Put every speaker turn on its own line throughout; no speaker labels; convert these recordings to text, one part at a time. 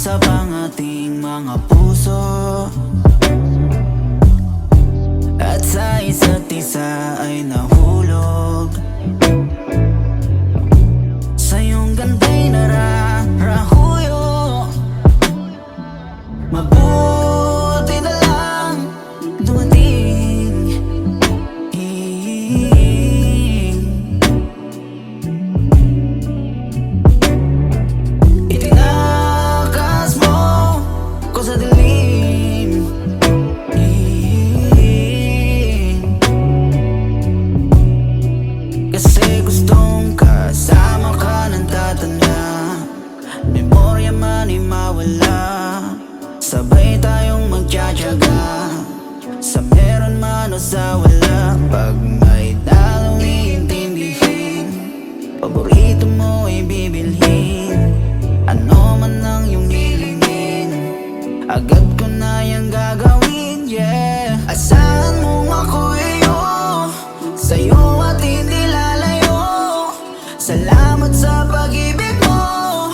Usap ang ating mga puso at sa isa't isa ay nahulog. Sa iyong ganda'y nararahuyo. Mabuti na lang dumating. Itinakas mo ko sa dilim. Kasi gustong kasama ka ng tatanda. Memorya man ay mawala. Sabay tayong magtsatsaga sa meron man o sa wala. Pag may dalawang iintindihin, paborito mo ay bibilhin. Ano man ang iyong hilingin, agad ko na yung gagawin, yeah. Asahan mong ako'y sa'yo at hindi lalayo. Salamat sa pag-ibig mo,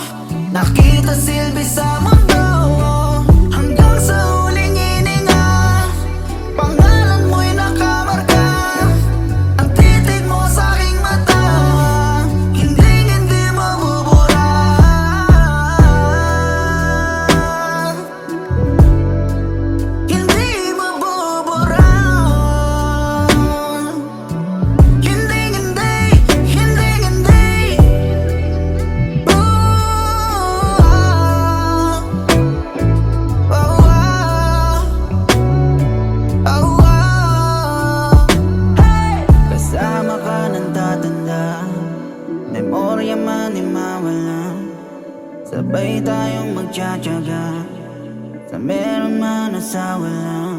nakita silbi sa mundo. Hanggang sa huling hininga, pangalan mo'y nakamarka. Ang titig mo sa aking mata, hindi mabubura. Hindi mabubura. Kasama ka ng tatanda, memorya man ay mawala. Sabay tayong magtsatsaga sa meron man o sa wala.